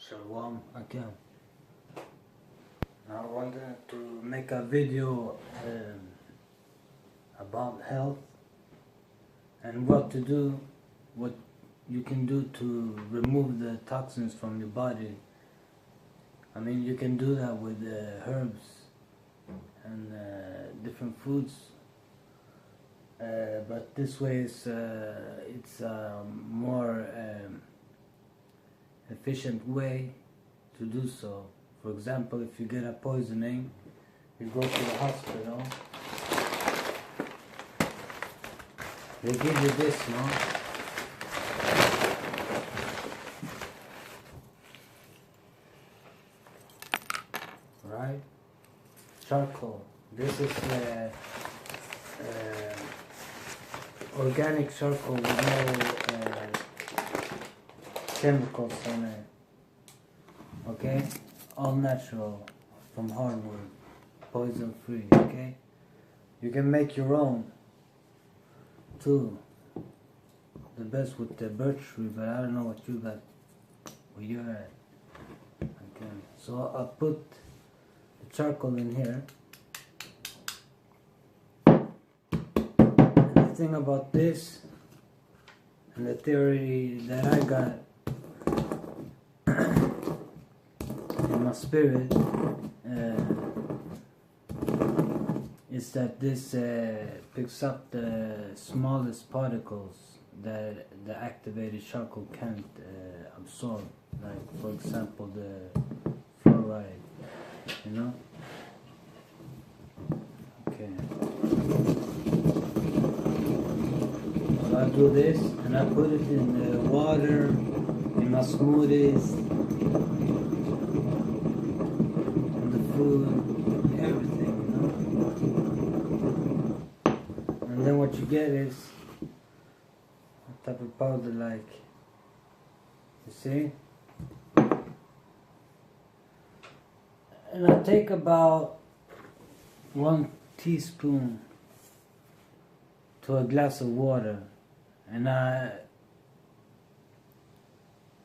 Shalom again. I wanted to make a video about health and what to do, what you can do to remove the toxins from your body. I mean, you can do that with herbs and different foods, but this way it's more efficient way to do so. For example, if you get a poisoning, you go to the hospital, they give you this, no? Right? Charcoal. This is organic charcoal with no chemicals in it. Okay? All natural, from hardwood, poison free. Okay? You can make your own too. The best with the birch tree, but I don't know what you got where you're at. Okay. So I'll put the charcoal in here. And the thing about this, and the theory that I got in my spirit, is that this picks up the smallest particles that the activated charcoal can't absorb, like for example the fluoride, you know? Okay. So I do this and I put it in the water, in my smoothies, in the food, everything, you know? And then what you get is a type of powder, like, you see? And I take about 1 teaspoon to a glass of water, and I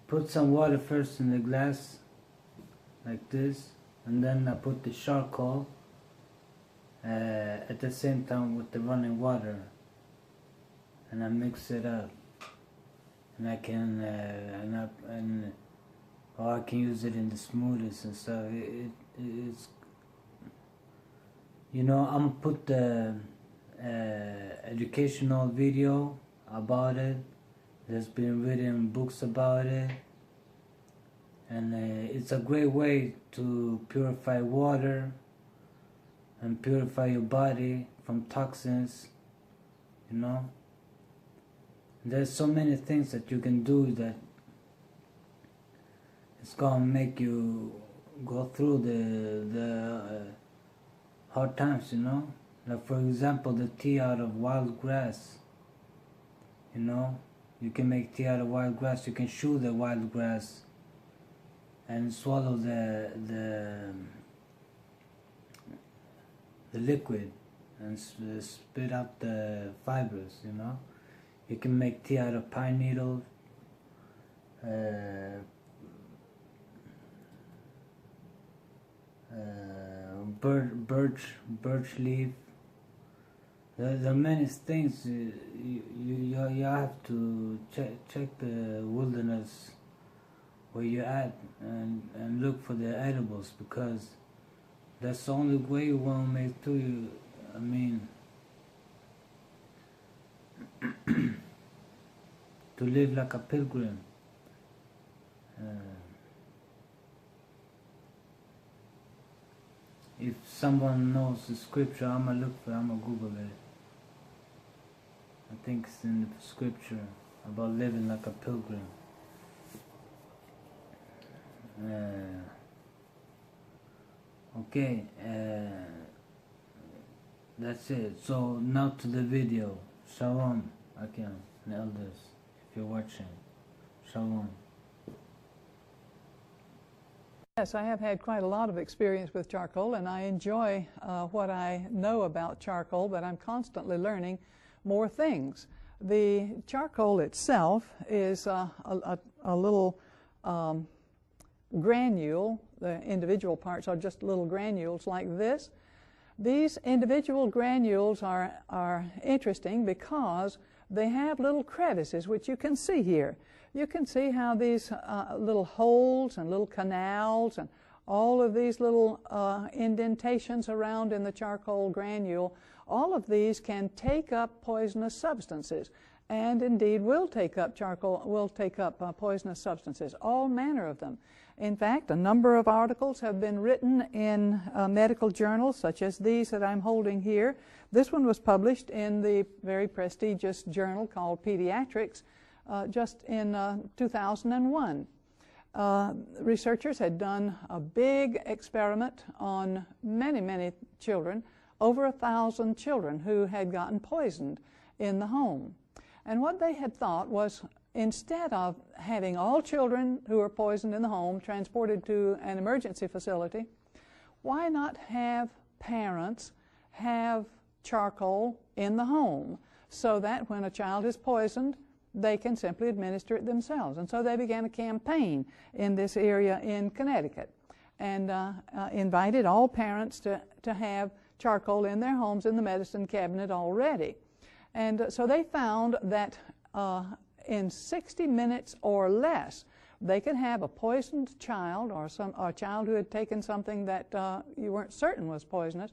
put some water first in the glass, like this, and then I put the charcoal at the same time with the running water, and I mix it up, and I can or I can use it in the smoothies and stuff. It's, you know, I'm gonna put the educational video about it. There's been written books about it, and it's a great way to purify water and purify your body from toxins, you know. There's so many things that you can do that it's gonna make you go through the hard times, you know. Like for example, the tea out of wild grass, you know. You can make tea out of wild grass. You can chew the wild grass and swallow the liquid and spit out the fibers, you know. You can make tea out of pine needles, birch leaf. There are many things. You have to check the wilderness where you're at and look for the edibles, because that's the only way you want to make through you. I mean, to live like a pilgrim. If someone knows the scripture, I'm gonna look for it, I'm gonna Google it. I think it's in the scripture about living like a pilgrim. Okay, that's it. So now to the video. Shalom again, and elders, if you're watching. Shalom. Yes, I have had quite a lot of experience with charcoal, and I enjoy what I know about charcoal, but I'm constantly learning more things. The charcoal itself is a little granule. The individual parts are just little granules like this. These individual granules are interesting because they have little crevices, which you can see here. You can see how these little holes and little canals and all of these little indentations around in the charcoal granule, all of these can take up poisonous substances, and indeed will take up poisonous substances, all manner of them. In fact, a number of articles have been written in medical journals, such as these that I'm holding here. This one was published in the very prestigious journal called Pediatrics just in 2001. Researchers had done a big experiment on many children, over 1,000 children who had gotten poisoned in the home. And what they had thought was, instead of having all children who were poisoned in the home transported to an emergency facility, why not have parents have charcoal in the home so that when a child is poisoned, they can simply administer it themselves. And so they began a campaign in this area in Connecticut and invited all parents to have charcoal in their homes in the medicine cabinet already. And so they found that in 60 minutes or less, they could have a poisoned child or a child who had taken something that you weren't certain was poisonous.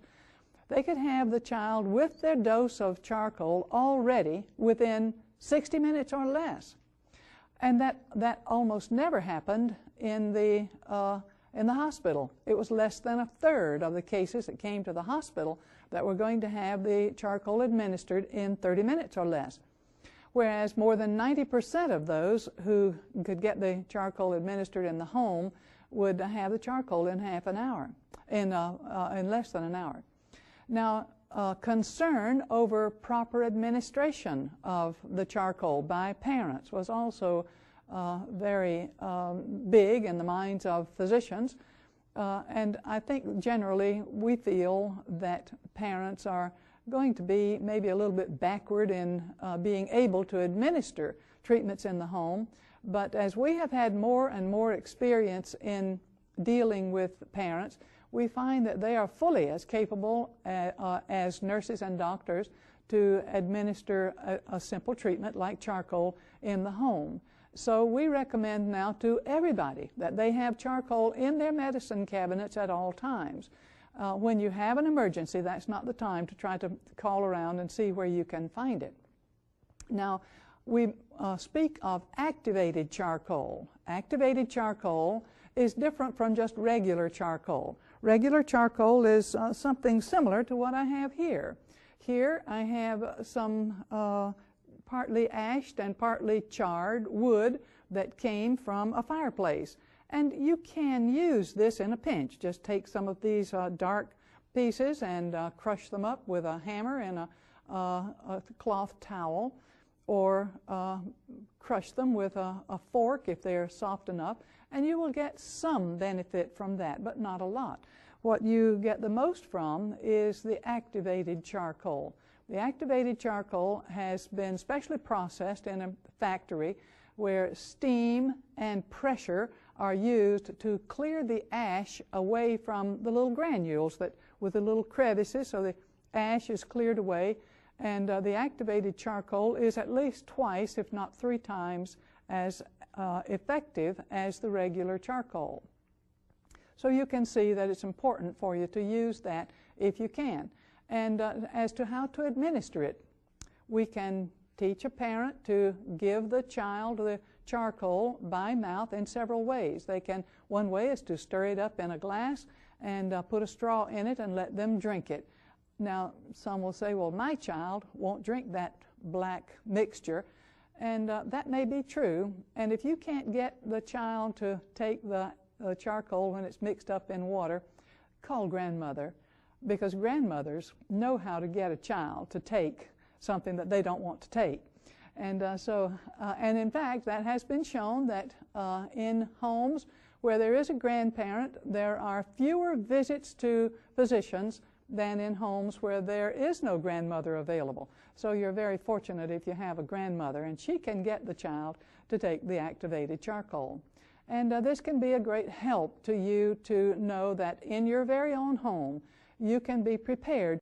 They could have the child with their dose of charcoal already within 60 minutes or less. And that almost never happened in the hospital. It was less than a third of the cases that came to the hospital that were going to have the charcoal administered in 30 minutes or less. Whereas more than 90% of those who could get the charcoal administered in the home would have the charcoal in half an hour, in less than an hour. Now, concern over proper administration of the charcoal by parents was also very big in the minds of physicians. And I think generally we feel that parents are going to be maybe a little bit backward in being able to administer treatments in the home. But as we have had more and more experience in dealing with parents, we find that they are fully as capable as nurses and doctors to administer a simple treatment like charcoal in the home. So we recommend now to everybody that they have charcoal in their medicine cabinets at all times. When you have an emergency, that's not the time to try to call around and see where you can find it. Now, we speak of activated charcoal. Activated charcoal is different from just regular charcoal. Regular charcoal is something similar to what I have here. Here I have some partly ashed and partly charred wood that came from a fireplace. And you can use this in a pinch. Just take some of these dark pieces and crush them up with a hammer and a cloth towel, or crush them with a fork if they're soft enough, and you will get some benefit from that, but not a lot. What you get the most from is the activated charcoal. The activated charcoal has been specially processed in a factory where steam and pressure are used to clear the ash away from the little granules that with the little crevices, so the ash is cleared away, and the activated charcoal is at least twice, if not 3 times, as effective as the regular charcoal. So you can see that it's important for you to use that if you can. And as to how to administer it, we can teach a parent to give the child the charcoal by mouth in several ways. One way is to stir it up in a glass and put a straw in it and let them drink it. Now, some will say, well, my child won't drink that black mixture, and that may be true. And if you can't get the child to take the charcoal when it's mixed up in water, call grandmother, because grandmothers know how to get a child to take something that they don't want to take. And and in fact, that has been shown that in homes where there is a grandparent, there are fewer visits to physicians than in homes where there is no grandmother available. So you're very fortunate if you have a grandmother, and she can get the child to take the activated charcoal. And this can be a great help to you to know that in your very own home you can be prepared